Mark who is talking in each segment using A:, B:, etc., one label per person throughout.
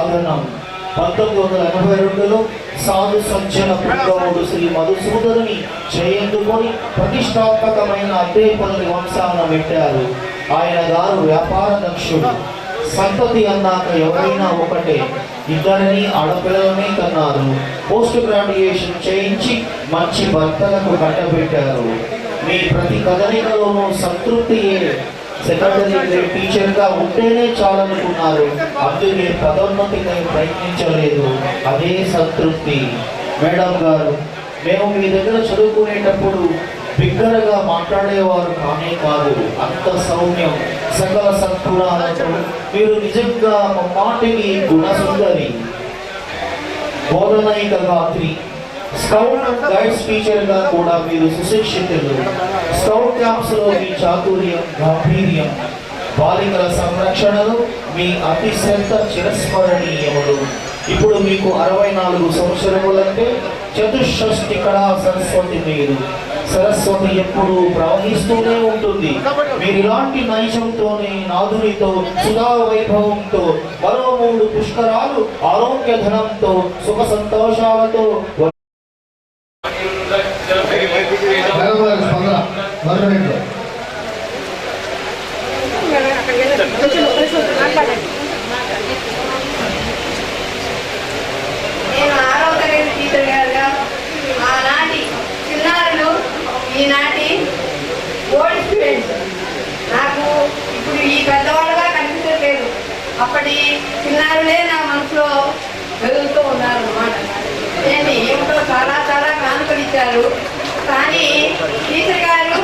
A: సాధనం. 1982లో సాధు సజ్జన పుంగవుడు శ్రీ మధుసూదరుని చేయందుకొని ప్రతిష్టాత్మకమైన అద్దేపల్లి వంశాలను పెట్టారు. ఆయన గారు వ్యాపార దక్షుడు. సంతతి అన్నాక ఎవరైనా ఒకటే. ఇద్దరిని ఆడపిల్లలనే కన్నారు. పోస్ట్ గ్రాడ్యుయేషన్ చేయించి మంచి భర్తలకు కట్టబెట్టారు. మీ ప్రతి కదలికలోనూ సంతృప్తియే. సెకండరీ గ్రేడ్ టీచర్గా ఉంటేనే చాలనుకున్నారు. అందుకే పదోన్నతికై ప్రయత్నించలేదు. అదే సంతృప్తి. మేడం గారు, మేము మీ దగ్గర చదువుకునేటప్పుడు బిగ్గరగా మాట్లాడేవారు కానే కాదు. అంత సౌమ్యం, సకల సత్గుణాలతో మీరు నిజంగా మాటికి గుణసుందరి, బోధనైక గాత్రి. స్కౌట్ గైడ్స్ టీచర్గా కూడా మీరు సుశిక్షితులు. స్కౌట్ క్యాంప్స్ లో మీ చాతుర్యం, గాంభీర్యం, బాలికల సంరక్షణలో మీ అతి శ్రద్ధ చిరస్మరణీయములు. ఇప్పుడు మీకు 64 సంవత్సరములంటే చతుషష్ఠి కళా సరస్వతి మీరు. సరస్వతి ఎప్పుడు ప్రవహిస్తూనే ఉంటుంది. మీరు ఇలాంటి నైజంతోనే, నాదునితో, సుధా వైభవంతో, మరో 3 పుష్కరాలు ఆరోగ్య ధనంతో, సుఖ సంతోషాలతో
B: నేను 6వ తరగతి టీచర్ గారుగా ఆనాటి చిన్నారులు ఈనాటి ఓల్డ్ స్టూడెంట్స్ నాకు ఇప్పుడు ఈ పెద్దవాళ్ళుగా కనిపించట్లేదు. అప్పటి చిన్నారులే నా మనసులో వెలుగుతూ ఉన్నారు అన్నమాట. నేను ఏమిటో చాలా చాలా కానుకలు ఇచ్చారు. కానీ టీచర్ గారు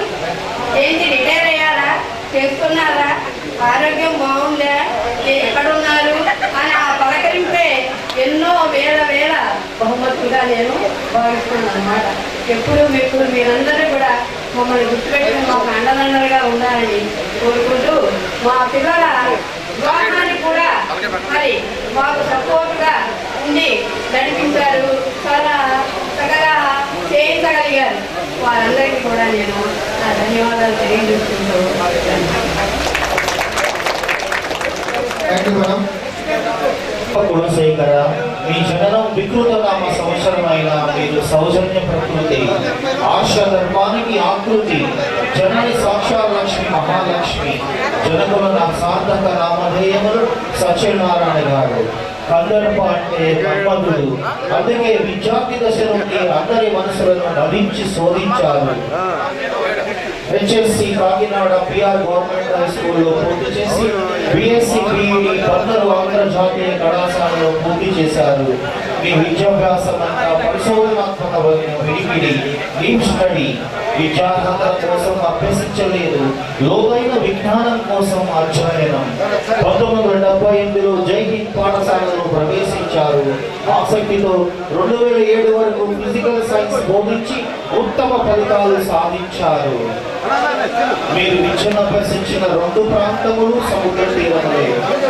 B: ఏంటి రిటైర్ అయ్యారా, చేస్తున్నారా, ఆరోగ్యం బాగుందా, ఎక్కడున్నారు అని ఆ పలకరింపే ఎన్నో వేల వేల బహుమతులుగా నేను భావిస్తున్నాను అన్నమాట. ఎప్పుడు మీరందరూ కూడా మమ్మల్ని గుర్తుపెట్టుకుని మాకు అండదండలుగా ఉండాలని కోరుకుంటూ, మా పిల్లల వివాహాన్ని కూడా మరి మాకు సపోర్ట్గా ఉండి నడిపించారు, చాలా చక్కగా చేయించగలిగారు. వారందరికీ కూడా నేను నా ధన్యవాదాలు తెలియజేసుకుంటూ
A: కులశేఖర, మీ జననం వికృతనామ సంవత్సరమైన మీరు సౌజన్య ప్రకృతి, ఆశ ధర్మానికి ఆకృతి, జనని సాక్షాత్ లక్ష్మి మహాలక్ష్మి. జనకుల నా సార్థక నామధేయములు సత్యనారాయణ గారు. కందర్ప అంటే మన్మధుడు. అందుకే విద్యార్థి దశ నుండి అందరి మనసులను నదించి శోధించారు. HSC Kakinada PR government high స్కూల్లో పూర్తి చేసి బిఎస్సి బిఈడి బందరు అంతర్జాతీయ కళాశాలలో పూర్తి చేశారు. మీ విద్యాభ్యాసం అంతా పరిశోధనాత్మకమైన విడివిడి, డీప్ స్టడీ. విద్యార్హతల కోసం అభ్యసించలేదు, లోతైన విజ్ఞానం కోసం అధ్యయనం. 1978లో జై హింద్ పాఠశాలలో ప్రవేశించారు. ఆసక్తితో 2007 వరకు ఫిజికల్ సైన్స్ బోధించి ఉత్తమ ఫలితాలు సాధించారు. మీరు విద్యను అభ్యసించిన 2 ప్రాంతములు సముద్ర తీరములే.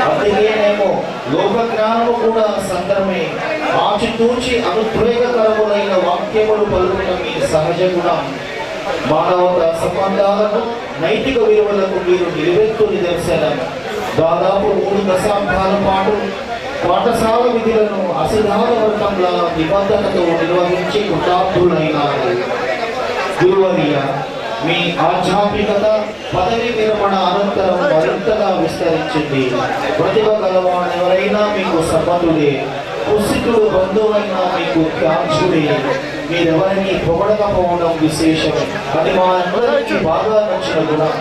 A: అందుకేనేమో లోక జ్ఞానము కూడా సందర్భమే. ఆచితూచి అనుద్వేగకరములైన వాక్యములు పలుకున్న మీ సహజ గుణం. మానవతా సంబంధాలకు, నైతిక విలువలకు మీరు నిలువెత్తు నిదర్శనం. దాదాపు 3 దశాబ్దాల పాటు పాఠశాల విధులను అసిధార వర్గంలా నిబద్ధతతో నిర్వహించి కృతార్థులైనారు. గురువర్య, మీ ఆధ్యాత్మికత పదవి విరమణ అనంతరం మరింతగా విస్తరించింది. ప్రతిభ గలవాడు ఎవరైనా మీకు సమ్మతులే, కుసితుడు బంధువైనా మీకు త్యాజ్యుడే. మీరెవరిని పొగడకపోవడం విశేషం. అది మా అందరికీ బాగా నచ్చిన గుణం.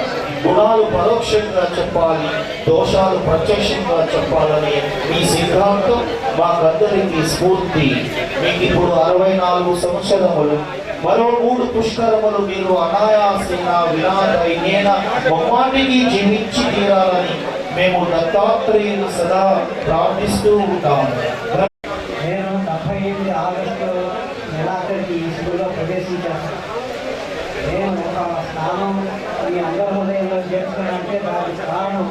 A: గుణాలు పరోక్షంగా చెప్పాలి, దోషాలు ప్రత్యక్షంగా చెప్పాలని మీ సిద్ధాంతం మాకందరికీ స్ఫూర్తి. మీకు ఇప్పుడు 64 సంవత్సరములు, మరో 3 పుష్కరములు మీరు అనాయాసేన వినాదైన మమ్మాటికి జీవించి తీరాలని మేము దత్తాత్రేయుని సదా ప్రార్థిస్తూ ఉంటాము.
C: నేను 78 ఆగస్టు నెలాఖరికి ఈ స్కూల్లో ప్రవేశించాను. నేను ఒక స్నానం ఈ అందరి హృదయంలో చేర్చుకున్నానంటే దానికి కారణం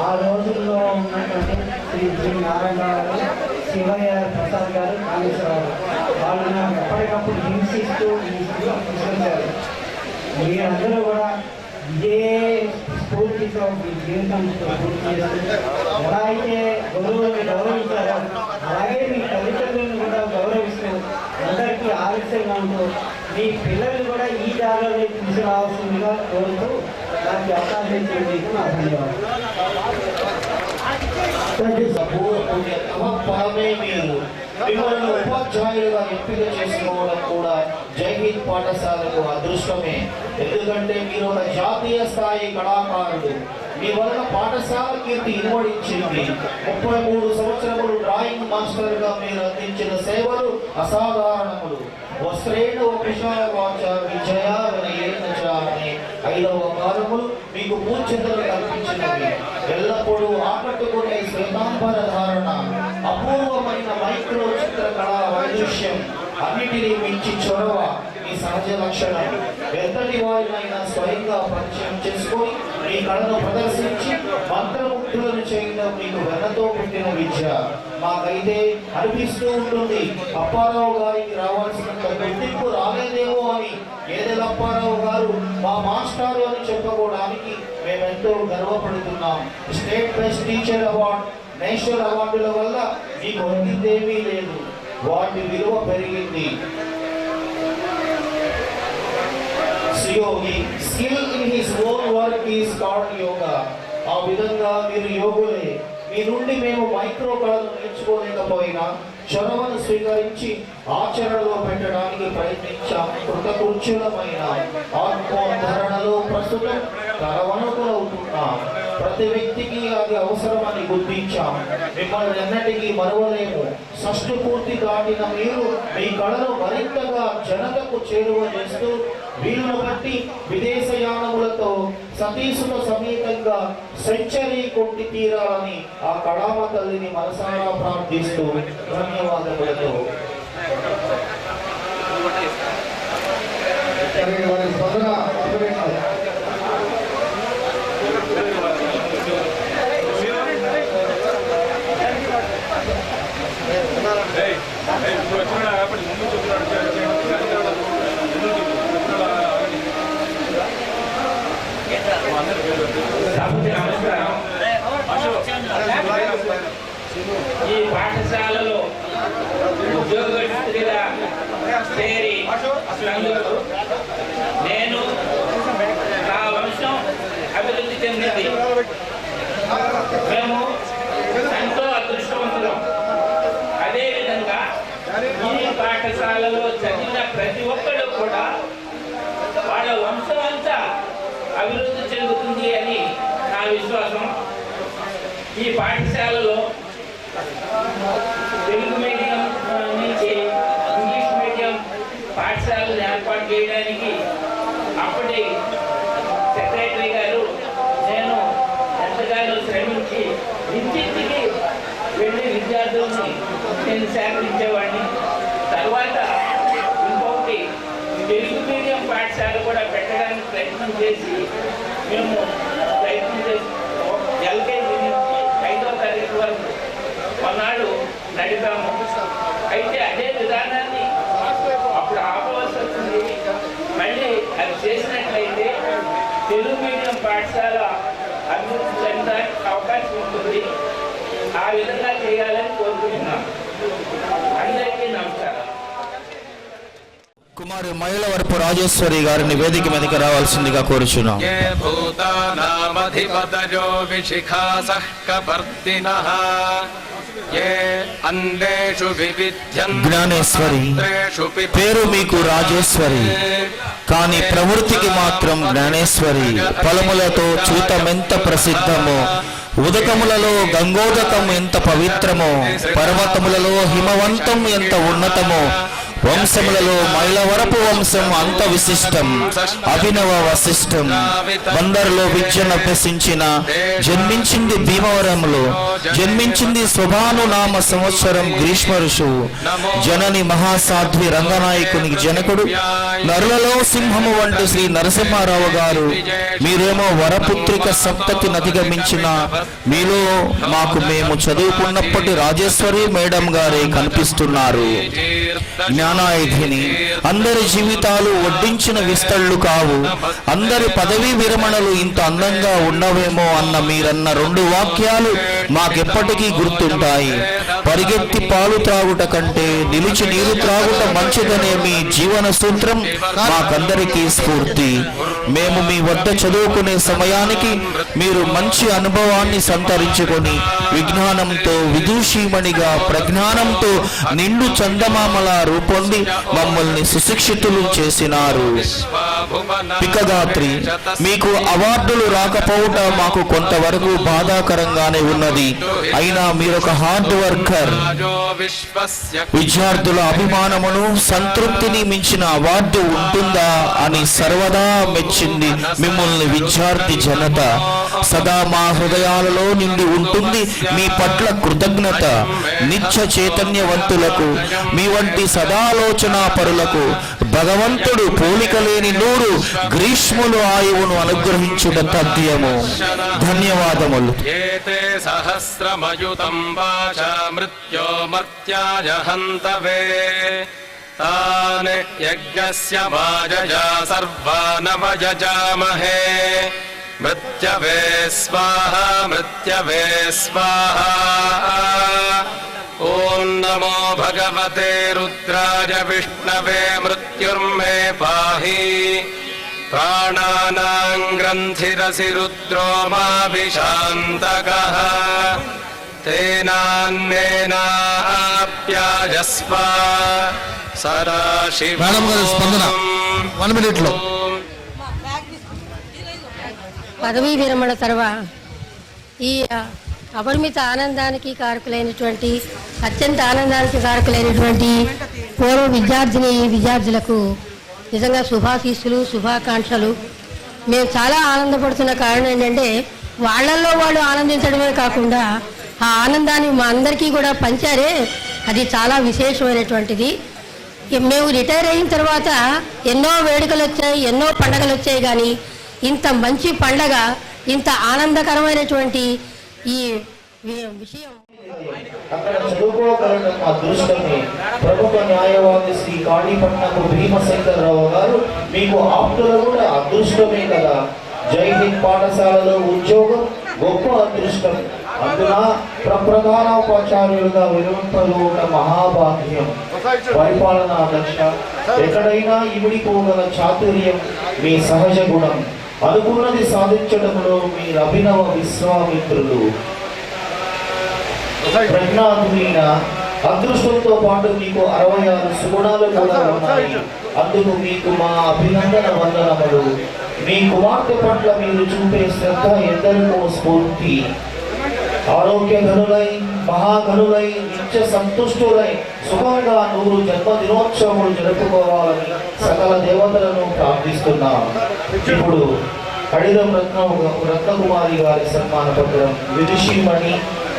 C: ఆ రోజుల్లో ఉన్నటువంటి శ్రీ నారాయణ గారు, శివయ్య ప్రసాద్ గారు, కాళేశ్వరరావు వాళ్ళు నాకు ఎప్పటికప్పుడు హింసిస్తూ ఈ స్కూల్లో తీసుకొచ్చారు. మీరందరూ కూడా ఇదే స్ఫూర్తితో మీ జీవితంతో పూర్తి చేస్తూ ఎలా అయితే గురువుని గౌరవించారో మీ పిల్లల్ని కూడా ఈ దారిలోనే తీసుకురావాల్సిందిగా కోరుతూ నాకు అవకాశం ఇచ్చినందుకు నా ధన్యవాదాలు.
A: ఫలమే మీరు మిమ్మల్ని ఉపాధ్యాయులుగా ఎంపిక చేసుకోవడం కూడా జై హింద్ పాఠశాలకు అదృష్టమే. ఎందుకంటే మీరు ఒక జాతీయ స్థాయి కళాకారుడు. మీ వలన పాఠశాల కీర్తి ఇనుమడించింది. 33 సంవత్సరములు డ్రాయింగ్ మాస్టర్ గా మీరు అందించిన సేవలు అసాధారణములు. వస్త్రేణ విశాలవాచ విజయ వినయేన చ అనే 5వ వారములు మీకు పూజ్యతలు కల్పించినవి. ఎల్లప్పుడూ ఆకట్టుకునే శ్వేతాంబర ధారణ, అపూర్వమైన మైక్రో చిత్రకళా వైదుష్యం, అన్నిటినీ మించి చొరవ మీ సహజ లక్షణం. ఎంతటి వారినైనా స్వయంగా పరిచయం చేసుకొని మీ కళను ప్రదర్శించి మంత్రముగ్ధులను చేయడం మీకు వెన్నతో పుట్టిన విద్య. మాకైతే అనిపిస్తూ ఉంటుంది అప్పారావు గారికి రావాల్సినంత గుర్తింపు రాలేదేమో అని. ఏదైనా అప్పారావు గారు మా మాస్టారు అని చెప్పుకోవడానికి మేమెంతో గర్వపడుతున్నాం. State best teacher award, national అవార్డుల వల్ల మీకు అందిందేమీ లేదు, వాటి విలువ పెరిగింది. Yogi, skill in his own work is called yoga. ఆ విధంగా మీరు యోగులే. మీ నుండి మేము మైక్రో కళను నేర్చుకోలేకపోయినా చొరవను స్వీకరించి ఆచరణలో పెట్టడానికి ప్రయత్నించాం. కృతకృత్యులమైన ఆత్మోద్ధరణలో ప్రస్తుతం కరవణుకులవుతున్నాం. ప్రతి వ్యక్తికి అది అవసరమని గుర్తించాం. మిమ్మల్ని ఎన్నటికీ మరవలేము. షష్ఠి పూర్తి దాటిన మీరు మీ కళను మరింతగా జనతకు చేరువ చేస్తూ వీలును బట్టి విదేశయానములతో సతీసుల సమేతంగా సెంచరీ కొట్టి తీరాలని ఆ కళామ తల్లిని మనసారా ప్రార్థిస్తూ ధన్యవాదములతో
D: ఈ పాఠశాలలో ఉద్యోగస్తులుగా చేరి నేను నా వంశం అభివృద్ధి చెందింది. మేము ఎంతో అదృష్టవంతులం. అదేవిధంగా ఈ పాఠశాలలో చదివిన ప్రతి ఒక్కరు కూడా వాళ్ళ వంశం అంతా అభివృద్ధి చెందుతుంది అని నా విశ్వాసం. ఈ పాఠశాలలో తెలుగు మీడియం నుంచి ఇంగ్లీష్ మీడియం పాఠశాలను ఏర్పాటు చేయడానికి అప్పటి సెక్రటరీ గారు నేను ఎంతగానో శ్రమించి ఇంటింటికి వెళ్ళి విద్యార్థుల్ని నేను సేకరించేవాడిని. తర్వాత ఇంకొకటి తెలుగు మీడియం పాఠశాల కూడా పెట్టడానికి ప్రయత్నం చేసి మేము ప్రయత్నం చేసి ఎల్కేజీ నుంచి 5వ తరగతి వరకు కొన్నాళ్ళు నడిపాము. అయితే అదే విధానాన్ని అప్పుడు ఆపవలసి వచ్చింది. మళ్ళీ అది చేసినట్లయితే తెలుగు మీడియం పాఠశాల అభివృద్ధి చెందడానికి అవకాశం ఉంటుంది. ఆ విధంగా చేయాలని కోరుకుంటున్నాను. అందరికీ నమస్కారం.
A: కుమారి మైలవరపు రాజేశ్వరి గారిని వేదిక మీదకి రావాల్సిందిగా కోరుచున్నాం. జ్ఞానేశ్వరి పేరు మీకు రాజేశ్వరి, కానీ ప్రవృత్తికి మాత్రం జ్ఞానేశ్వరి. ఫలములతో చూతమెంత ప్రసిద్ధమో, ఉదకములలో గంగోదకం ఎంత పవిత్రమో, పర్వతములలో హిమవంతం ఎంత ఉన్నతమో, వంశములలో మైలవరపు వంశం అంత విశిష్టం, అభినవ వశిష్టం. బందరులో విద్యను అభ్యసించిన జన్మించింది భీమవరంలో, జన్మించింది శోభానునామ సంవత్సరం గ్రీష్మ ఋషువు. జనని మహాసాధ్వి రంగనాయకునికి జనకుడు, నరులలో సింహము వంటి శ్రీ నరసింహారావు గారు. మీరేమో వరపుత్రిక సప్తతి అధిగమించిన మీలో మాకు మేము చదువుకున్నప్పటి రాజేశ్వరి మేడం గారే కనిపిస్తున్నారు. జ్ఞానాయుధిని. అందరి జీవితాలు వడ్డించిన విస్తళ్ళు కావు. అందరి పదవీ విరమణలు ఇంత అందంగా ఉండవేమో అన్న మీరన్న 2 వాక్యాలు మాకెప్పటికీ గుర్తుంటాయి. పరిగెత్తి పాలు త్రాగుట కంటే నిలిచి నీరు త్రాగుట మంచిదనే మీ జీవన సూత్రం మాకందరికీ స్ఫూర్తి. మేము మీ వద్ద చదువుకునే సమయానికి మీరు మంచి అనుభవాన్ని సంతరించుకొని విజ్ఞానంతో విదూషీమణిగా ప్రజ్ఞానంతో నిండు చందమామలా రూపొంది మమ్మల్ని సుశిక్షితులు చేసినారు. పికగాత్రి, మీకు అవార్డులు రాకపోవట మాకు కొంతవరకు బాధాకరంగానే ఉన్నది. అయినా మీరొక హార్డ్ వర్కర్. విద్యార్థుల అభిమానమును సంతృప్తిని మించిన అవార్డు ఉంటుందా అని సర్వదా మెచ్చింది మిమ్మల్ని విద్యార్థి జనత. సదా మా హృదయాలలో నిండి ఉంటుంది మీ పట్ల కృతజ్ఞత. నిత్య చైతన్యవంతులకు, మీ వంటి సదాలోచనా పరులకు భగవంతుడు పోలికలేని 100 గ్రీష్ములు ఆయువును అనుగ్రహించుట తథ్యము. ధన్యవాదములు.
E: సహస్రమయుతం వాచ మృత్యో మర్త్యాయ హంతవే తాన్ యజ్ఞస్య వాజయా సర్వానవయజామహే మృత్యవే స్వాహా మృత్యవే స్వాహా. ఓం నమో భగవతే రుద్రాయ విష్ణవే మృత్యుర్మే పాహి ప్రాణానాం గ్రంథిరసి రుద్రో మాభిశాంతకః తేనాన్నేనాప్యాయస్వ సదాశివం.
A: స్పందన 1 minute లో.
F: పదవీ విరమణ తర్వాత ఈ అపరిమిత ఆనందానికి కారకులైనటువంటి అత్యంత ఆనందానికి కారకులైనటువంటి పూర్వ విద్యార్థులకు నిజంగా శుభాశీస్సులు, శుభాకాంక్షలు. మేము చాలా ఆనందపడుతున్న కారణం ఏంటంటే వాళ్ళల్లో వాళ్ళు ఆనందించడమే కాకుండా ఆ ఆనందాన్ని మా అందరికీ కూడా పంచారే, అది చాలా విశేషమైనటువంటిది. మేము రిటైర్ అయిన తర్వాత ఎన్నో వేడుకలు వచ్చాయి, ఎన్నో పండగలు వచ్చాయి, కానీ ఇంత మంచి పండగ, ఇంత ఆనందకరమైనటువంటి ఈ విషయం
A: అక్కడ చదువుకోగలడం అదృష్టమే. ప్రముఖ న్యాయవాది శ్రీ కాళీపట్నపు భీమశంకర్రావు గారు మీకు ఆప్తులు కూడా అదృష్టమే కదా. జై హింద్ పాఠశాలలో ఉద్యోగం గొప్ప అదృష్టం. అందున ప్రధానోపాచార్యులుగా విరమింపబోట మహాభాగ్యం. పరిపాలనా దక్ష, ఎక్కడైనా ఇమిడిపోగల చాతుర్యం మీ సహజ గుణం. అనుకున్నది సాధించడంలో మీరు అభినవ విశ్వామిత్రులు. ప్రజ్ఞాధులైన అదృష్టంతో పాటు మీకు 66 సుగుణాలు కూడా ఉన్నాయి. అందుకు మీకు మా అభినందన వందనములు. మీ కుమార్తె పట్ల మీరు చూపే శ్రద్ధ ఎందరికో స్ఫూర్తి. ఆరోగ్యఘనులై, మహాఘనులై, నిత్య సంతుష్టులై సుఖంగా 100 జన్మదినోత్సవములు జరుపుకోవాలని సకల దేవతలను ప్రార్థిస్తున్నాం. ఇప్పుడు అడిదం రత్నకుమారి గారి సన్మాన పత్రం. విదుషీమణి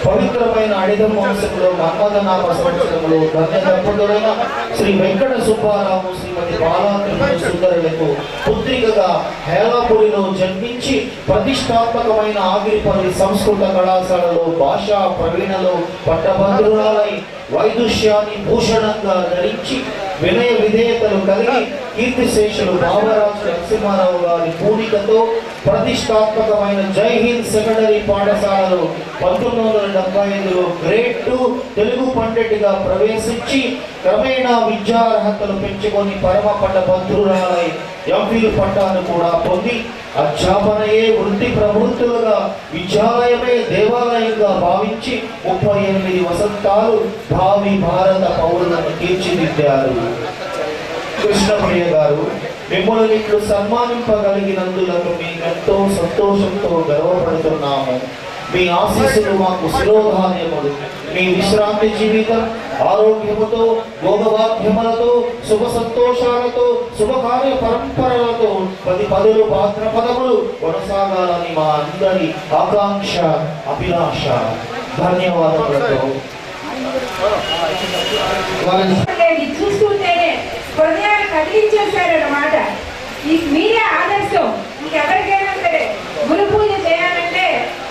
A: పవిత్రమైన అడిదం వంశంలో మన్మథనామ సంవత్సరంలో ధన్య దంపతులైన శ్రీ వెంకట సుబ్బారావు శ్రీమతి బాలాత్రిపుర సుందరులకు పుత్రికగా హేలాపురిలో జన్మించి ప్రతిష్టాత్మకమైన ఆగిరిపల్లి సంస్కృత కళాశాలలో భాషా ప్రవీణలో పట్టభద్రురాలై వైదుష్యాన్ని భూషణంగా ధరించి వినయ విధేయతలు కలిగి కీర్తిశేషులు బాబరాజు నరసింహారావు గారి పూనికతో ప్రతిష్టాత్మకమైన జై హింద్ సెకండరీ పాఠశాలలో 1975లో గ్రేడ్ 2 తెలుగు పండిట్గా ప్రవేశించి క్రమేణా విద్యార్హతలు పెంచుకొని పరమ పట్టభద్రురాలై ఎంఫిల్ పట్టాను కూడా పొంది అధ్యాపనయే వృత్తి ప్రవృత్తులుగా, విద్యాలయమే దేవాలయంగా భావించి 38 వసంతాలు భావి భారత పౌరులను తీర్చిదిద్దారు. కృష్ణప్రియ గారు, మిమ్మల్ని ఇట్లు సన్మానింపగలిగినందులకు మేమెంతో సంతోషంతో గర్వపడుతున్నాము. మీ ఆశీస్సులు మాకు శిరోధాన్యములు. మీ విశ్రాంతి జీవితం ఆరోగ్యముతో, భోగభాగ్యములతో, శుభ సంతోషాలతో, శుభకార్య పరంపరలతో 10 పదులు భాద్రపదములు కొనసాగాలని మా అందరి ఆకాంక్ష, అభిలాష. ధన్యవాదములతో
B: చూస్తుంటేనే హృదయాన్ని కదిలించేశారన్నమాట. మీరే ఆదర్శం. ఇంకెవరికైనా సరే గురు పూజ చేయాలంటే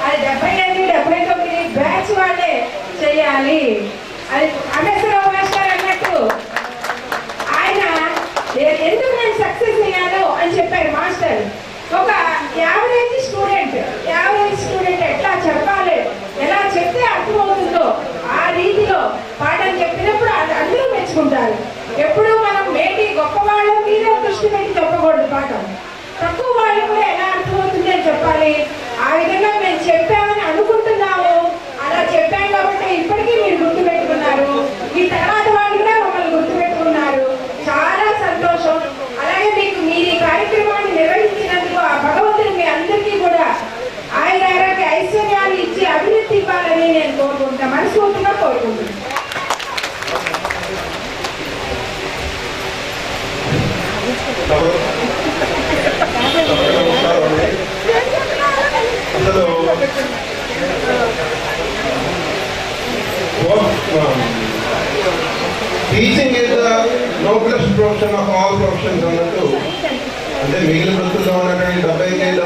B: అది 75, 79 బ్యాచ్ వాళ్ళే చేయాలి. అది అగస్త్యరావు మాస్టర్ అన్నట్టు మెచ్చుకుంటారు. ఎప్పుడూ మనం మేటి గొప్ప వాళ్ళ మీద దృష్టి పెట్టి చెప్పకూడదు పాఠం. తక్కువ వాళ్ళు కూడా ఎలా అర్థమవుతుంది అని చెప్పాలి. ఆ విధంగా మేము చెప్పామని అనుకుంటున్నాము. అలా చెప్పాం కాబట్టి ఇప్పటికీ మీరు గుర్తుపెట్టుకున్నారు. ఈ తర్వాత వాళ్ళు కూడా మమ్మల్ని గుర్తుపెట్టుకున్నారు. చాలా సంతోషం. అలాగే మీకు మీరు ఈ కార్యక్రమాన్ని నిర్వహించినందుకు ఆ భగవంతుడు మీ అందరికీ కూడా ఆయురారోగ్య ఐశ్వర్యాలు ఇచ్చి అభివృద్ధి ఇవ్వాలని నేను కోరుకుంటున్నాను, మనస్ఫూర్తిగా కోరుకుంటున్నాను.
G: Teaching is the noblest profession of all professions అన్నట్టు, అంటే మిగిలిన వృత్తుల్లో ఉన్నటువంటి 70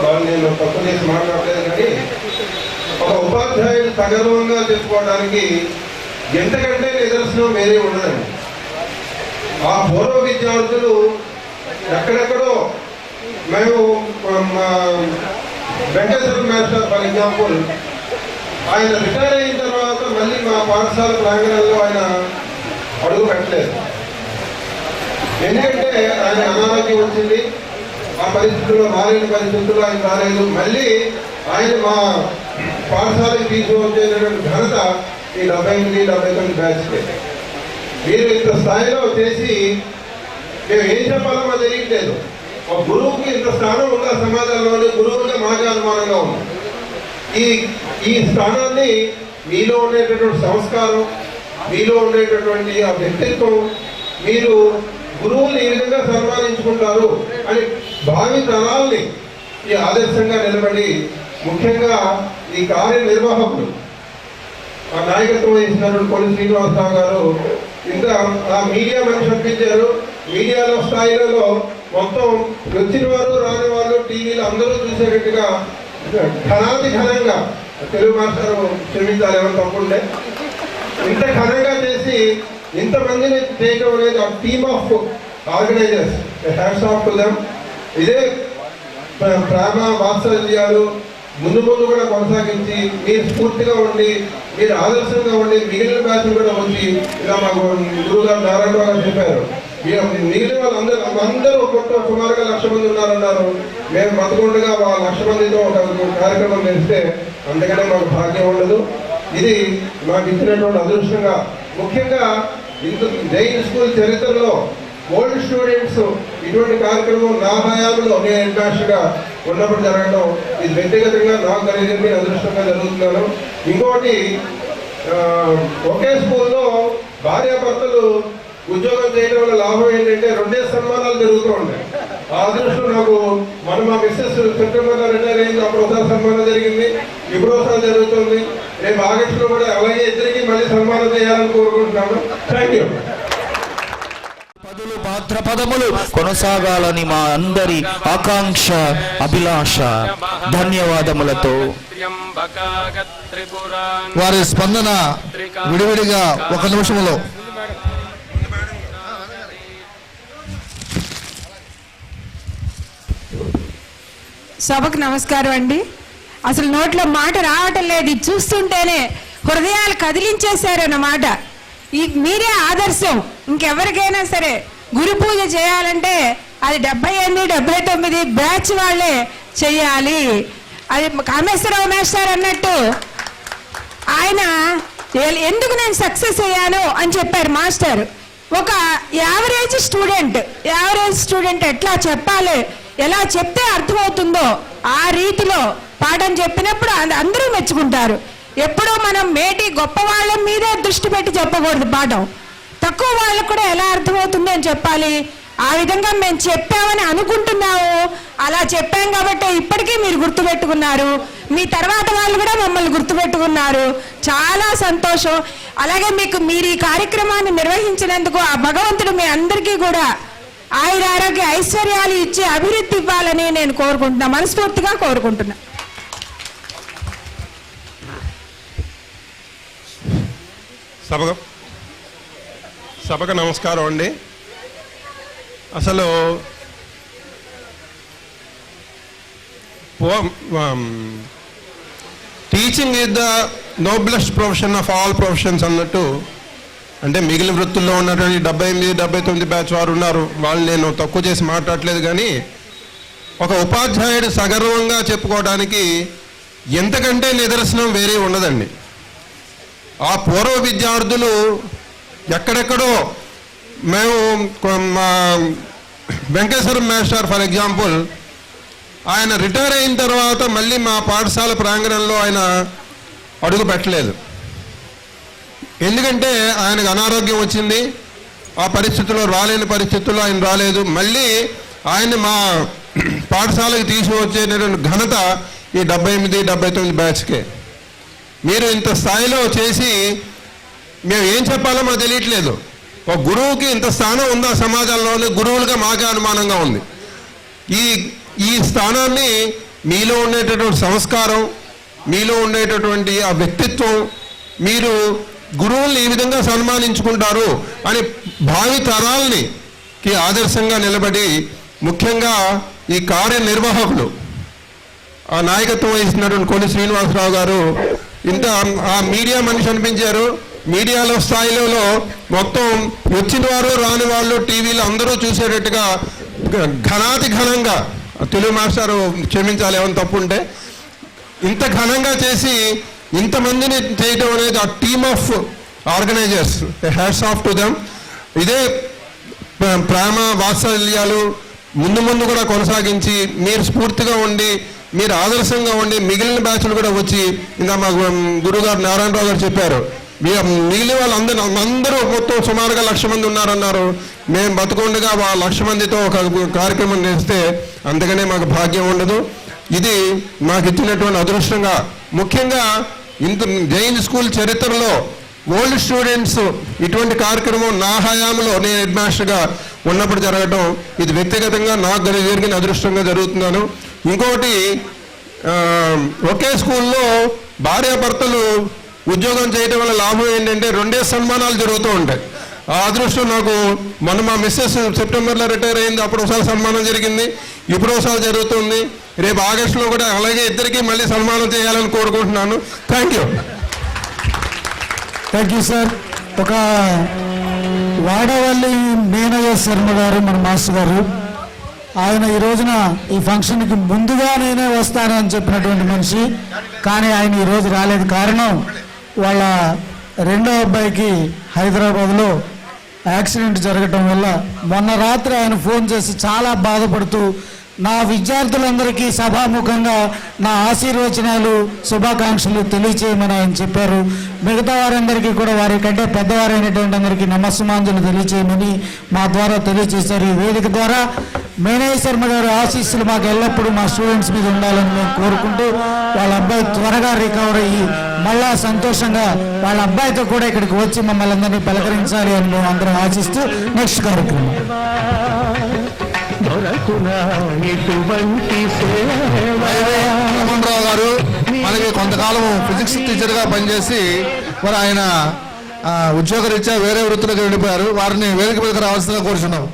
G: వాళ్ళు నేను తక్కువ చేసి మాట్లాడలేదు. కానీ ఒక ఉపాధ్యాయుడు సగర్వంగా చెప్పుకోవడానికి ఎంతకంటే నిదర్శనం వేరే ఉండదండి. ఆ పూర్వ విద్యార్థులు ఎక్కడెక్కడో, మేము వెంకటేశ్వర మాస్టర్ ఫర్ ఎగ్జాంపుల్, ఆయన రిటైర్ అయిన తర్వాత మళ్ళీ మా పాఠశాల ప్రాంగణంలో ఆయన అడుగు పెట్టలేదు. ఎందుకంటే ఆయన అనారోగ్యం వచ్చింది, ఆ పరిస్థితుల్లో మారిన పరిస్థితుల్లో ఆయన రాలేదు. మళ్ళీ ఆయన మా పాఠశాలకు తీసుకువచ్చేటటువంటి ఘనత ఈ 78-79 బ్యాచ్కే. మీరు ఇంత స్థాయిలో చేసి మేము ఏం చెప్పాలో మాకు తెలియట్లేదు. ఒక గురువుకి ఇంత స్థానం ఉందా సమాజంలోని? గురువుగా మాకే అనుమానంగా ఉంది. ఈ స్థానాన్ని మీలో ఉండేటటువంటి సంస్కారం, మీలో ఉండేటటువంటి ఆ వ్యక్తిత్వం, మీరు గురువుని ఈ విధంగా సన్మానించుకుంటారు అని భావి తరాల్ని ఈ ఆదర్శంగా నిలబడి, ముఖ్యంగా ఈ కార్యనిర్వాహకులు ఆ నాయకత్వం వహిస్తున్నటువంటి కొల్లి శ్రీనివాసరావు గారు ఇంకా ఆ మీడియా మనిషి పంపించారు. మీడియాలో స్థాయిలలో మొత్తం వచ్చిన వారు రాని వాళ్ళు టీవీలో అందరూ చూసేటట్టుగా ఘనాతి ఘనంగా, తెలుగు మాస్టర్ క్షమించాలి ఏమైనా తప్పుండే, ఇంత ఘనంగా చేసి ఇంతమందిని చేయడం అనేది ఆ team of organisers, hats off to them. ఇదే ప్రేమ వాత్సల్యాలు ముందు కూడా కొనసాగించి మీరు స్ఫూర్తిగా ఉండి, మీరు ఆదర్శంగా ఉండి మిగిలిన బ్యాచ్లు కూడా వచ్చి, ఇలా మాకు గురువుగారు నారాయణరావు గారు చెప్పారు, మిగిలిన వాళ్ళందరూ అందరూ ఒక్కొక్క సుమారుగా 1,00,000 మంది ఉన్నారన్నారు. మేము బతకుండగా 1,00,000 మందితో ఒక కార్యక్రమం చేస్తే అందుకనే మాకు భాగ్యం ఉండదు. ఇది మాకు ఇచ్చినటువంటి అదృష్టంగా, ముఖ్యంగా ఇంత జైన్ స్కూల్ చరిత్రలో ఓల్డ్ స్టూడెంట్స్ ఇటువంటి కార్యక్రమం నా హయాంలో నేను హెడ్ మాస్టర్గా ఉన్నప్పుడు జరగడం, ఇది వ్యక్తిగతంగా నాకు కలిగింది, అదృష్టంగా జరుగుతున్నాను. ఇంకోటి, ఒకే స్కూల్లో భార్యాభర్తలు ఉద్యోగం చేయడం వల్ల లాభం ఏంటంటే 2 సన్మానాలు జరుగుతూ ఉంటాయి. ఆ అదృష్టం నాకు, మన మా మిస్సెస్ సెప్టెంబర్లో రిటైర్ అయింది, అప్పుడు ఒకసారి సన్మానం జరిగింది, ఇప్పుడు ఒకసారి జరుగుతుంది. రేపు ఆగస్టులో కూడా అలాగే ఇద్దరికి మళ్ళీ సన్మానం చేయాలని కోరుకుంటున్నాను. Thank you.
A: పదులు భాద్రపదములు కొనసాగాలని మా అందరి ఆకాంక్ష, అభిలాష. ధన్యవాదములతో
H: వారి స్పందన విడివిడిగా 1 నిమిషంలో.
B: సభకు నమస్కారం అండి. అసలు నోట్లో మాట రావటం లేదు, ఇది చూస్తుంటేనే హృదయాలు కదిలించేశారన్నమాట. మీరే ఆదర్శం. ఇంకెవరికైనా సరే గురు పూజ చేయాలంటే అది 78-79 బ్యాచ్ వాళ్ళే చెయ్యాలి. అది కామేశ్వరరావు మాస్టర్ అన్నట్టు ఆయన ఎందుకు నేను సక్సెస్ అయ్యాను అని చెప్పారు మాస్టర్. ఒక యావరేజ్ స్టూడెంట్ ఎట్లా చెప్పాలి, ఎలా చెప్తే అర్థమవుతుందో ఆ రీతిలో పాఠం చెప్పినప్పుడు అందరూ మెచ్చుకుంటారు. ఎప్పుడూ మనం మేటి గొప్ప వాళ్ళ మీదే దృష్టి పెట్టి చెప్పకూడదు పాఠం. తక్కువ వాళ్ళకు కూడా ఎలా అర్థమవుతుంది అని చెప్పాలి. ఆ విధంగా మేము చెప్పామని అనుకుంటున్నాము. అలా చెప్పాం కాబట్టి ఇప్పటికీ మీరు గుర్తుపెట్టుకున్నారు. మీ తర్వాత వాళ్ళు కూడా మమ్మల్ని గుర్తుపెట్టుకున్నారు. చాలా సంతోషం. అలాగే మీరు ఈ కార్యక్రమాన్ని నిర్వహించినందుకు ఆ భగవంతుడు మీ అందరికీ కూడా ఆయురారోగ్య ఐశ్వర్యాలు ఇచ్చి అభివృద్ధి ఇవ్వాలని నేను కోరుకుంటున్నా, మనస్ఫూర్తిగా కోరుకుంటున్నా.
G: సభకు నమస్కారం అండి. అసలు teaching is the noblest profession of all professions అన్నట్టు, అంటే మిగిలిన వృత్తుల్లో ఉన్నటువంటి 78, 79 బ్యాచ్ వారు ఉన్నారు, వాళ్ళు నేను తక్కువ చేసి మాట్లాడలేదు. కానీ ఒక ఉపాధ్యాయుడు సగర్వంగా చెప్పుకోవడానికి ఎంతకంటే నిదర్శనం వేరే ఉండదండి. ఆ పూర్వ విద్యార్థులు ఎక్కడెక్కడో, మేము మా వెంకటేశ్వరం మాస్టర్ ఫర్ ఎగ్జాంపుల్, ఆయన రిటైర్ అయిన తర్వాత మళ్ళీ మా పాఠశాల ప్రాంగణంలో ఆయన అడుగు పెట్టలేదు. ఎందుకంటే ఆయనకు అనారోగ్యం వచ్చింది, ఆ పరిస్థితుల్లో రాలేని పరిస్థితుల్లో ఆయన రాలేదు. మళ్ళీ ఆయన మా పాఠశాలకు తీసుకువచ్చేటువంటి ఘనత ఈ 78, 79 బ్యాచ్కే. మీరు ఇంత స్థాయిలో చేసి మేము ఏం చెప్పాలో మాకు తెలియట్లేదు. ఒక గురువుకి ఇంత స్థానం ఉందా సమాజంలోనే? గురువులుగా మాకే అనుమానంగా ఉంది. ఈ స్థానాన్ని మీలో ఉండేటటువంటి సంస్కారం, మీలో ఉండేటటువంటి ఆ వ్యక్తిత్వం, మీరు గురువుల్ని ఈ విధంగా సన్మానించుకుంటారు అని భావి తరాలని ఆదర్శంగా నిలబడి, ముఖ్యంగా ఈ కార్యనిర్వాహకులు ఆ నాయకత్వం వహిస్తున్నటువంటి కొల్లి శ్రీనివాసరావు గారు ఇంత ఆ మీడియా మనిషి అనిపించారు. మీడియాలో స్థాయిలో మొత్తం వచ్చిన వారు రాని వాళ్ళు టీవీలో అందరూ చూసేటట్టుగా ఘనాతి ఘనంగా, తెలుగు మాస్టారు క్షమించాలి ఏమైనా తప్పు ఉంటే, ఇంత ఘనంగా చేసి ఇంతమందిని చేయడం అనేది ఆ team of organisers, hats off to them. ఇదే ప్రేమ వాత్సల్యాలు ముందు ముందు కూడా కొనసాగించి మీరు స్ఫూర్తిగా ఉండి, మీరు ఆదర్శంగా ఉండి, మిగిలిన బ్యాచ్లు కూడా వచ్చి, ఇంకా మా గురుగారు నారాయణరావు గారు చెప్పారు, మిగిలిన వాళ్ళందరూ మొత్తం సుమారుగా 1,00,000 మంది ఉన్నారన్నారు. మేము బతుకుండగా 1,00,000 మందితో ఒక కార్యక్రమం చేస్తే అందుకనే మాకు భాగ్యం ఉండదు. ఇది మాకు ఇచ్చినటువంటి అదృష్టంగా, ముఖ్యంగా ఇంత జైన్ స్కూల్ చరిత్రలో ఓల్డ్ స్టూడెంట్స్ ఇటువంటి కార్యక్రమం నా హయాంలో నేను హెడ్ మాస్టర్గా ఉన్నప్పుడు జరగటం, ఇది వ్యక్తిగతంగా నాకు జరిగిన అదృష్టంగా జరుగుతున్నాను. ఇంకొకటి, ఒకే స్కూల్లో భార్యాభర్తలు ఉద్యోగం చేయడం వల్ల లాభం ఏంటంటే 2 సన్మానాలు జరుగుతూ ఉంటాయి. ఆ అదృష్టం నాకు మొన్న మా మిస్సెస్ సెప్టెంబర్లో రిటైర్ అయింది, అప్పుడు ఒకసారి సన్మానం జరిగింది, ఇప్పుడు ఒకసారి జరుగుతుంది. రేపు ఆగస్టులో కూడా అలాగే ఇద్దరికి మళ్ళీ సన్మానం చేయాలని కోరుకుంటున్నాను. Thank
I: you sir. ఒక వాడవల్లి మీనయ్య శర్మ గారు, మన మాస్టర్ గారు, ఆయన ఈ రోజున ఈ ఫంక్షన్కి ముందుగా నేనే వస్తానని చెప్పినటువంటి మనిషి, కానీ ఆయన ఈరోజు రాలేదు. కారణం, వాళ్ళ రెండో అబ్బాయికి హైదరాబాద్లో యాక్సిడెంట్ జరగటం వల్ల మొన్న రాత్రి ఆయన ఫోన్ చేసి చాలా బాధపడుతూ నా విద్యార్థులందరికీ సభాముఖంగా నా ఆశీర్వచనాలు, శుభాకాంక్షలు తెలియచేయమని ఆయన చెప్పారు. మిగతా వారందరికీ కూడా వారి కంటే పెద్దవారైనటువంటి అందరికీ నమస్సుమాంజలు తెలియచేయమని మా ద్వారా తెలియజేశారు. ఈ వేదిక ద్వారా మీనయ్య శర్మ గారి ఆశీస్సులు మాకు ఎల్లప్పుడూ మా స్టూడెంట్స్ మీద ఉండాలని మేము కోరుకుంటూ, వాళ్ళ అబ్బాయి త్వరగా రికవర్ అయ్యి మళ్ళా సంతోషంగా వాళ్ళ అబ్బాయితో కూడా ఇక్కడికి వచ్చి మమ్మల్ని అందరినీ పలకరించాలి అని మేము అందరం ఆశిస్తూ నెక్స్ట్ కార్యక్రమం.
H: రావు గారు మనకి కొంతకాలం ఫిజిక్స్ టీచర్గా పనిచేసి మరి ఆయన ఉద్యోగరీత్యా వేరే వృత్తులకు వెళ్ళిపోయారు. వారిని వేదిక మీదకి రావాల్సిందిగా కోరుచున్నాం.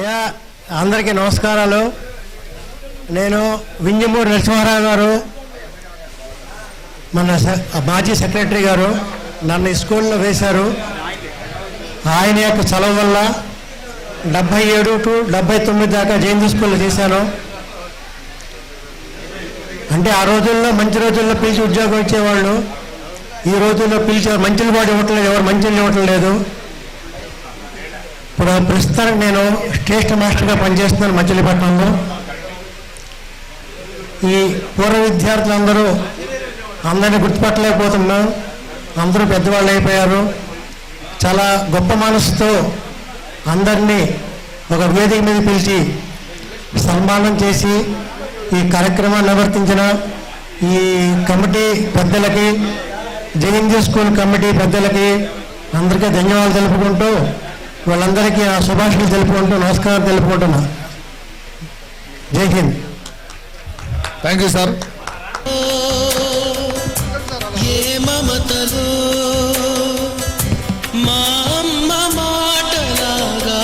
C: అయ్యా అందరికీ నమస్కారాలు. నేను వింజమూరు నరసింహారావు గారు, మన మాజీ సెక్రటరీ గారు నన్ను ఈ స్కూల్లో వేశారు. ఆయన యొక్క చలవ వల్ల 77 to 79 దాకా జయంతి స్కూల్లో చేశాను. అంటే ఆ రోజుల్లో మంచి రోజుల్లో పిలిచి ఉద్యోగం ఇచ్చేవాళ్ళు, ఈ రోజుల్లో పిలిచే మంచిలు కూడా ఇవ్వటం లేదు, ఎవరు మంచిలు ఇవ్వటం లేదు. ఇప్పుడు ప్రస్తుతానికి నేను స్టేషన్ మాస్టర్గా పనిచేస్తున్నాను మచిలీపట్నంలో. ఈ పూర్వ విద్యార్థులందరూ అందరినీ గుర్తుపట్టలేకపోతున్నాం, అందరూ పెద్దవాళ్ళు అయిపోయారు. చాలా గొప్ప మనసుతో అందరినీ ఒక వేదిక మీద పిలిచి సన్మానం చేసి ఈ కార్యక్రమాన్ని నిర్వర్తించిన ఈ కమిటీ పెద్దలకి, జయంతి స్కూల్ కమిటీ పెద్దలకి అందరికీ ధన్యవాదాలు తెలుపుకుంటూ, వాళ్ళందరికీ నా శుభాషలు తెలుపుకుంటూ నమస్కారం తెలుపుకుంటున్నా. జై హింద్.
H: Thank you sir.
J: ఏ మమతలో మా అమ్మ మాటలాగా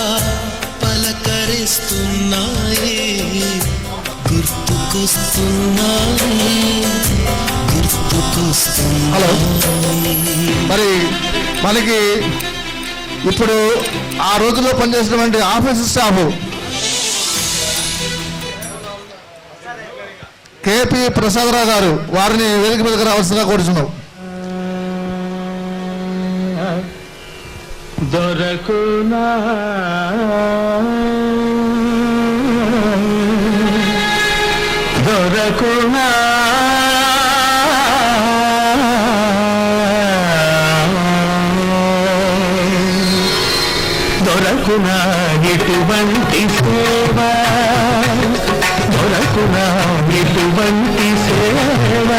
J: పలకరిస్తున్నాయి, గుర్తుకొస్తున్నాయి.
H: హలో, మరి మనకి ఇప్పుడు ఆ రోజుల్లో పనిచేసినటువంటి ఆఫీస్ స్టాఫ్ కేపీ ప్రసాదరావు గారు, వారిని వేదిక మీదకి రావాల్సిందిగా కోరుచున్నాం.
D: దొరకునా దొరకునా దొరకునా ఎటువంటి సేవ, దొరకునా ఎటువంటి సేవ,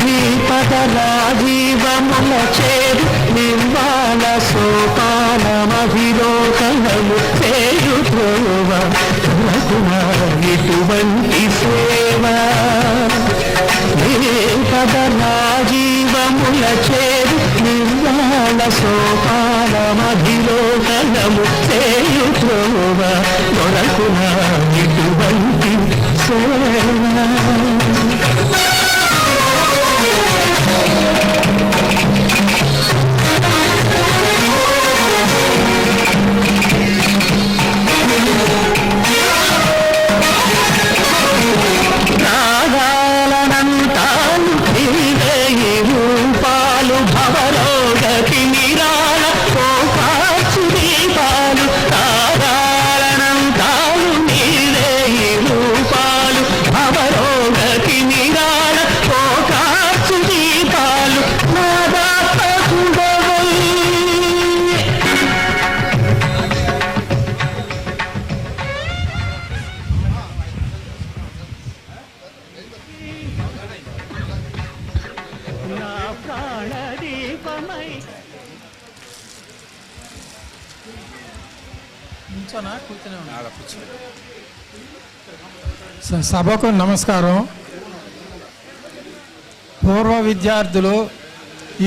D: నీ పదలా జీవముల చేరు నిర్వాణ సోపానమభిలోకనము చేయుత్రోవ, దొరకునా ఎటువంటి సేవ, నీ పదలా జీవముల చేరు నిర్వాణ సోపానమభిలోకనము చేయుత్రోవ, దొరకునా ఎటువంటి సేవ.
I: సభకు నమస్కారం. పూర్వ విద్యార్థులు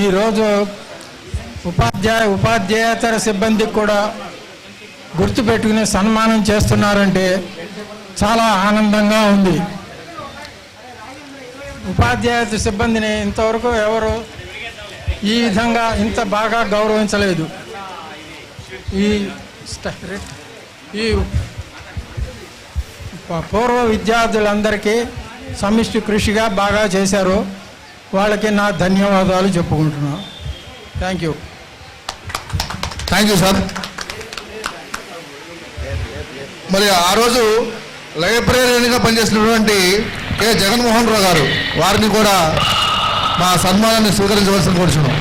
I: ఈరోజు ఉపాధ్యాయేతర సిబ్బందికి కూడా గుర్తుపెట్టుకుని సన్మానం చేస్తున్నారంటే చాలా ఆనందంగా ఉంది. ఉపాధ్యాయేతర సిబ్బందిని ఇంతవరకు ఎవరు ఈ విధంగా ఇంత బాగా గౌరవించలేదు. ఈ పూర్వ విద్యార్థులందరికీ సమిష్టి కృషిగా బాగా చేశారు. వాళ్ళకి నా ధన్యవాదాలు చెప్పుకుంటున్నాను. Thank you.
H: Thank you sir. మరి ఆ రోజు లైబ్రరీగా పనిచేసినటువంటి కె జగన్మోహన్ రావు గారు, వారిని కూడా మా సన్మానాన్ని స్వీకరించవలసిన కోరుచున్నాం.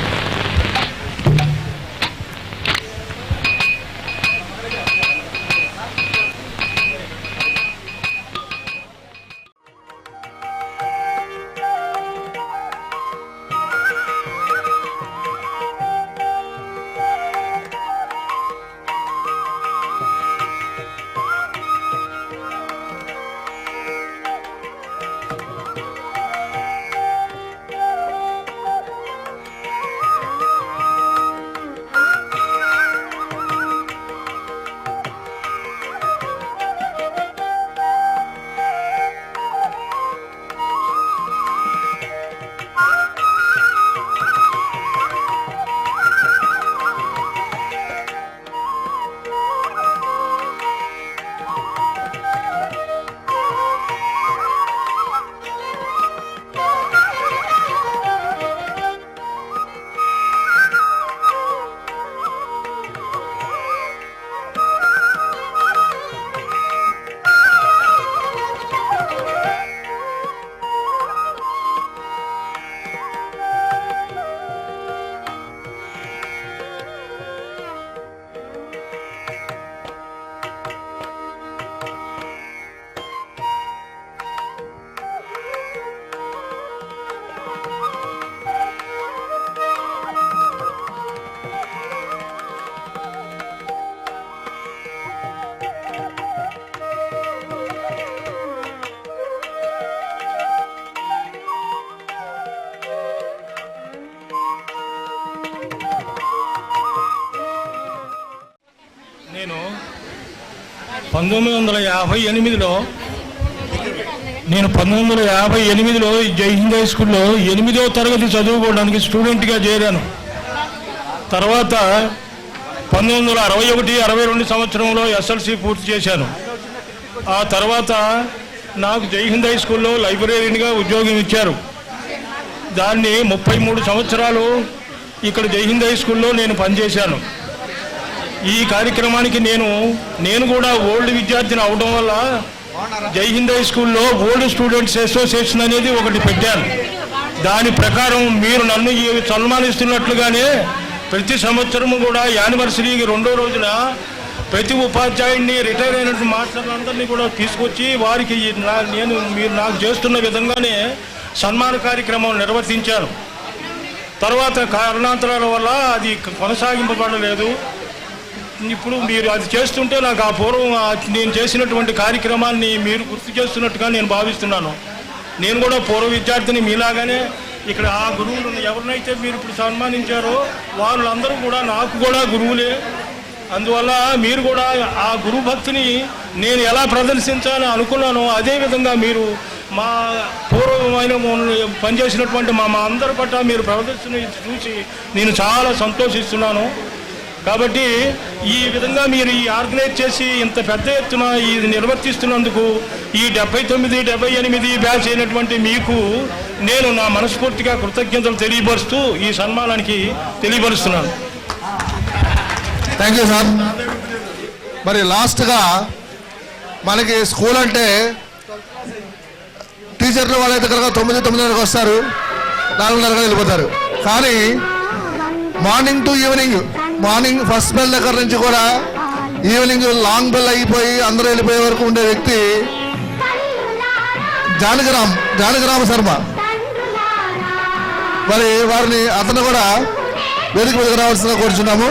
K: 1958లో నేను 1958లో జై హింద్ హై స్కూల్లో 8వ తరగతి చదువుకోవడానికి స్టూడెంట్గా చేరాను. తర్వాత 1961-62 సంవత్సరంలో SLC పూర్తి చేశాను. ఆ తర్వాత నాకు జై హింద్ హై స్కూల్లో లైబ్రరీగా ఉద్యోగం ఇచ్చారు. దాన్ని 33 సంవత్సరాలు ఇక్కడ జై హింద్ హై స్కూల్లో నేను పనిచేశాను. ఈ కార్యక్రమానికి నేను కూడా ఓల్డ్ విద్యార్థిని అవడం వల్ల జై హింద్ హై స్కూల్లో ఓల్డ్ స్టూడెంట్స్ అసోసియేషన్ అనేది ఒకటి పెట్టాను. దాని ప్రకారం మీరు నన్ను సన్మానిస్తున్నట్లుగానే ప్రతి సంవత్సరము కూడా యానివర్సరీకి 2వ రోజున ప్రతి ఉపాధ్యాయుడిని రిటైర్ అయినటువంటి మాస్టర్లందరినీ కూడా తీసుకొచ్చి వారికి మీరు నాకు చేస్తున్న విధంగానే సన్మాన కార్యక్రమం నిర్వర్తించాను. తర్వాత కారణాంతరాల వల్ల అది కొనసాగింపబడలేదు. ఇప్పుడు మీరు అది చేస్తుంటే నాకు ఆ పూర్వం నేను చేసినటువంటి కార్యక్రమాన్ని మీరు గుర్తు చేస్తున్నట్టుగా నేను భావిస్తున్నాను. నేను కూడా పూర్వ విద్యార్థిని మీలాగానే ఇక్కడ ఆ గురువులు ఎవరినైతే మీరు ఇప్పుడు సన్మానించారో వాళ్ళందరూ కూడా నాకు కూడా గురువులే. అందువల్ల మీరు కూడా ఆ గురు భక్తిని నేను ఎలా ప్రదర్శించాలని అనుకున్నానో అదేవిధంగా మీరు మా పూర్వమైన పనిచేసినటువంటి మా అందరి పట్ల మీరు ప్రదర్శన చూసి నేను చాలా సంతోషిస్తున్నాను. కాబట్టి ఈ విధంగా మీరు ఈ ఆర్గనైజ్ చేసి ఇంత పెద్ద ఎత్తున ఇది నిర్వర్తిస్తున్నందుకు ఈ 79-78 బ్యాచ్ అయినటువంటి మీకు నేను నా మనస్ఫూర్తిగా కృతజ్ఞతలు తెలియపరుస్తూ ఈ సన్మానానికి తెలియపరుస్తున్నాను.
H: Thank you sir. మరి లాస్ట్గా మనకి స్కూల్ అంటే టీచర్లు వాళ్ళైతే కనుక 9-9:30 వస్తారు, 4:30 వెళ్ళిపోతారు. కానీ morning to evening, morning first bell దగ్గర నుంచి కూడా ఈవినింగ్ లాంగ్ బెల్ అయిపోయి అందరూ వెళ్ళిపోయే వరకు ఉండే వ్యక్తి జానకిరామ శర్మ. మరి వారిని అతను కూడా వేదిక మీదకి రావాల్సిందిగా కోరుచున్నాము.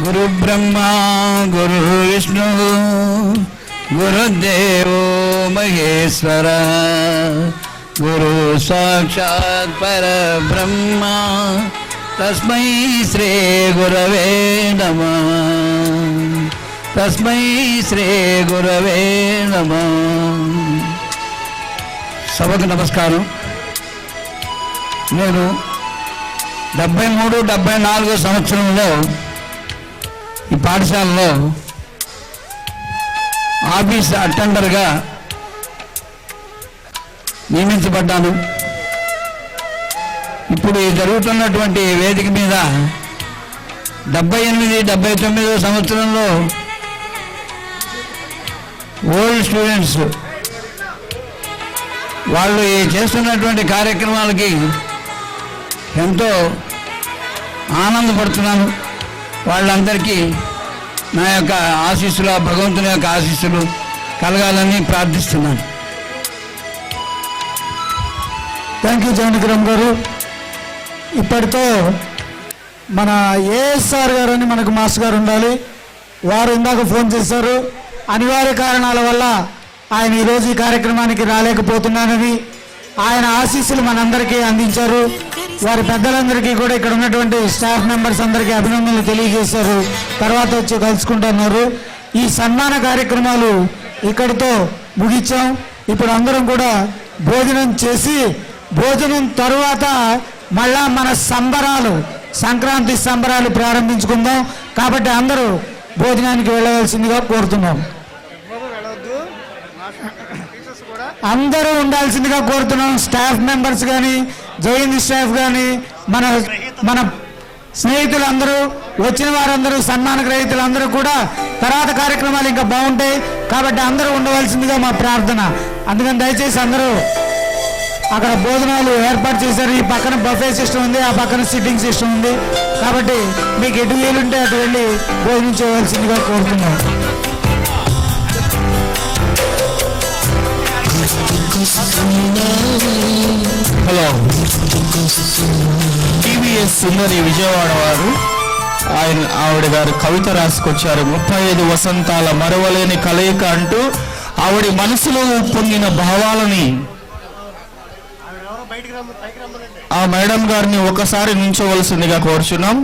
D: గురు బ్రహ్మ గురు విష్ణు గురుదేవో మహేశ్వర గురు సాక్షాత్ పరబ్రహ్మ తస్మై శ్రీ గురవే నమః. తస్మై శ్రీ గురవే నమః. సభకు నమస్కారం. నేను 73-74 సంవత్సరంలో ఈ పాఠశాలలో ఆఫీస్ అటెండర్గా నియమించబడ్డాను. ఇప్పుడు ఈ జరుగుతున్నటువంటి వేదిక మీద 78-79 సంవత్సరంలో ఓల్డ్ స్టూడెంట్స్ వాళ్ళు చేస్తున్నటువంటి కార్యక్రమాలకి ఎంతో ఆనందపడుతున్నాను. వాళ్ళందరికీ నా యొక్క ఆశీస్సులు, భగవంతుని యొక్క ఆశీస్సులు కలగాలని ప్రార్థిస్తున్నాను.
I: థ్యాంక్ యూ జానకిరామ్ గారు. ఇప్పటితో మన ఏఎస్ఆర్ గారు అని మనకు మాస్టర్ గారు ఉండాలి. వారు ఇందాక ఫోన్ చేశారు. అనివార్య కారణాల వల్ల ఆయన ఈరోజు ఈ కార్యక్రమానికి రాలేకపోతున్నానని ఆయన ఆశీస్సులు మనందరికీ అందించారు. వారి పెద్దలందరికీ కూడా ఇక్కడ ఉన్నటువంటి స్టాఫ్ మెంబర్స్ అందరికీ అభినందనలు తెలియజేశారు. తర్వాత వచ్చి కలుసుకుంటున్నారు. ఈ సన్మాన కార్యక్రమాలు ఇక్కడితో ముగించాం. ఇప్పుడు అందరం కూడా భోజనం చేసి భోజనం తరువాత మళ్ళా మన సంబరాలు సంక్రాంతి సంబరాలు ప్రారంభించుకుందాం. కాబట్టి అందరూ భోజనానికి వెళ్ళవలసిందిగా కోరుతున్నాం. అందరూ ఉండాల్సిందిగా కోరుతున్నాం. స్టాఫ్ మెంబర్స్ కానీ జైన్ స్టాఫ్ కానీ మన మన స్నేహితులందరూ వచ్చిన వారందరూ సన్మాన గ్రహీతులందరూ కూడా తర్వాత కార్యక్రమాలు ఇంకా బాగుంటాయి. కాబట్టి అందరూ ఉండవలసిందిగా మా ప్రార్థన. అందుకని దయచేసి అందరూ అక్కడ భోజనాలు ఏర్పాటు చేశారు. ఈ పక్కన బఫే సిస్టమ్ ఉంది, ఆ పక్కన సిట్టింగ్ సిస్టమ్ ఉంది. కాబట్టి మీకు ఎటు వీలుంటే అటు వెళ్ళి భోజనం చేయవలసిందిగా కోరుతున్నాం.
L: హలో, టీవీఎస్ సుందరి విజయవాడ వారు ఆవిడ గారు కవిత రాసుకొచ్చారు. 35 వసంతాల మరవలేని కలయిక అంటూ ఆవిడ మనసులో పొందిన భావాలని ఆ మేడం గారిని ఒకసారి నుంచోవలసిందిగా కోరుచున్నాం.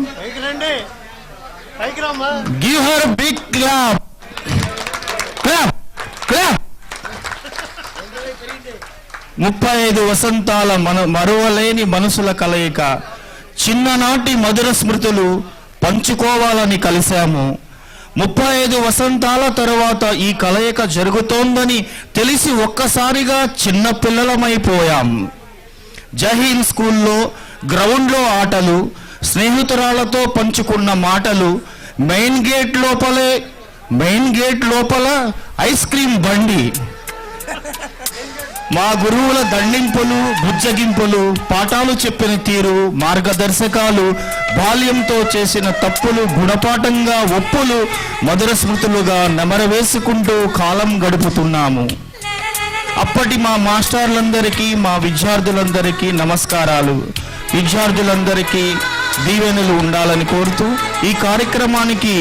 L: Give her big clap. Clap clap. 35 వసంతాల మరువలేని మనసుల కలయిక, చిన్ననాటి మధుర స్మృతులు పంచుకోవాలని కలిశాము. 35 వసంతాల తరువాత ఈ కలయిక జరుగుతోందని తెలిసి ఒక్కసారిగా చిన్న పిల్లలమైపోయాం. జహీన్ స్కూల్లో గ్రౌండ్లో ఆటలు, స్నేహితురాలతో పంచుకున్న మాటలు, మెయిన్ గేట్ లోపల ఐస్ క్రీమ్ బండి, మా గురువుల దండింపులు, బుజ్జగింపులు, పాఠాలు చెప్పిన తీరు, మార్గదర్శకాలు, బాల్యంతో చేసిన తప్పులు గుణపాఠంగా ఒప్పులు మధుర స్మృతులుగా నెమరవేసుకుంటూ కాలం గడుపుతున్నాము. అప్పటి మా మాస్టర్లందరికీ, మా విద్యార్థులందరికీ నమస్కారాలు. విద్యార్థులందరికీ దీవెనలు ఉండాలని కోరుతూ ఈ కార్యక్రమానికి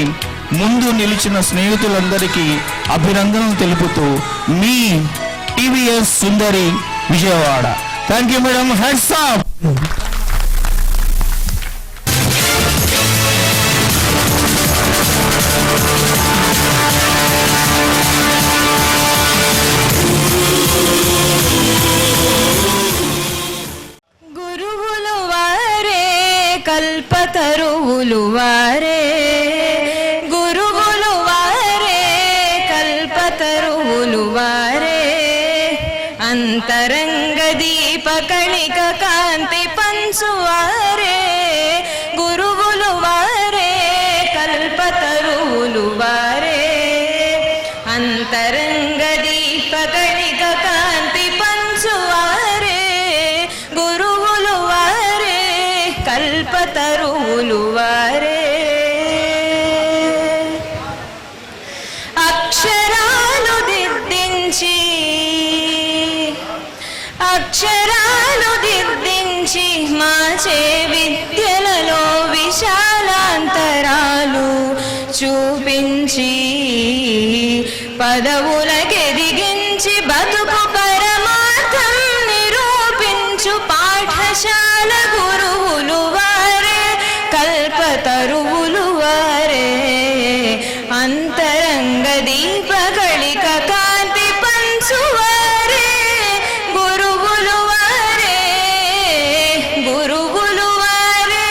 L: ముందు నిలిచిన స్నేహితులందరికీ అభినందనలు తెలుపుతూ మీ TVS Sundari Vijayawada. Thank you madam. Heads up.
B: గురువులు వారే కల్పతరువులు వారే, గురువులు వారే కల్పతరువులు వారే, అంతరంగ దీప కణిక కాంతి పంచువారే, గురువులు వారే కల్పతరువులు వారే, అంతరంగ దీప కణిక కాంతి పంచువారే, గురువులు వారే కల్పతరువులు వారే. అక్షరాలు దిద్దించి మాచే విద్యలలో విశాలాంతరాలు చూపించి, పదవులకెదిగించి బతుకు పరమార్థం నిరూపించు పాఠశాల గురువులు వారే కల్పతరువులు వారే, అంతరంగ దీప కళిక కాంతి పంచువారే, గురువులు వారే, గురువులు వారే.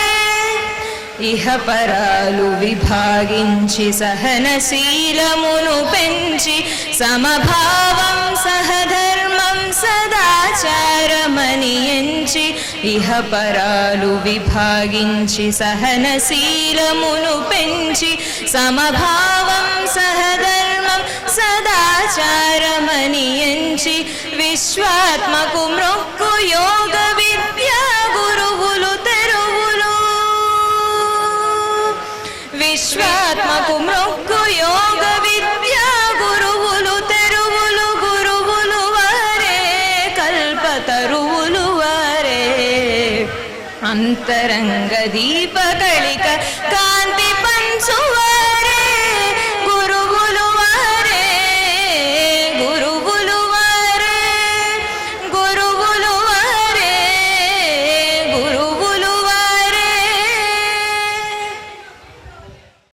B: ఇహపరాలు విభాగించి సహనశీలమును పెంచి, సమభావం సహధర్మం సదాచారమని ఎంచి, ఇహపరాలు విభాగించి సహనశీలమును పెంచి, సమభావం సహధర్మం సదాచారమని ఎంచి, విశ్వాత్మకు మ్రొక్కు యోగ విద్యా గురువులు తెరువులు, విశ్వాత్మకు మ్రొక్కు యోగ విద్యా గురువులు తెరువులు, గురువులు వారే కల్పతరువులు వారే. అంతరంగ దీపకళిక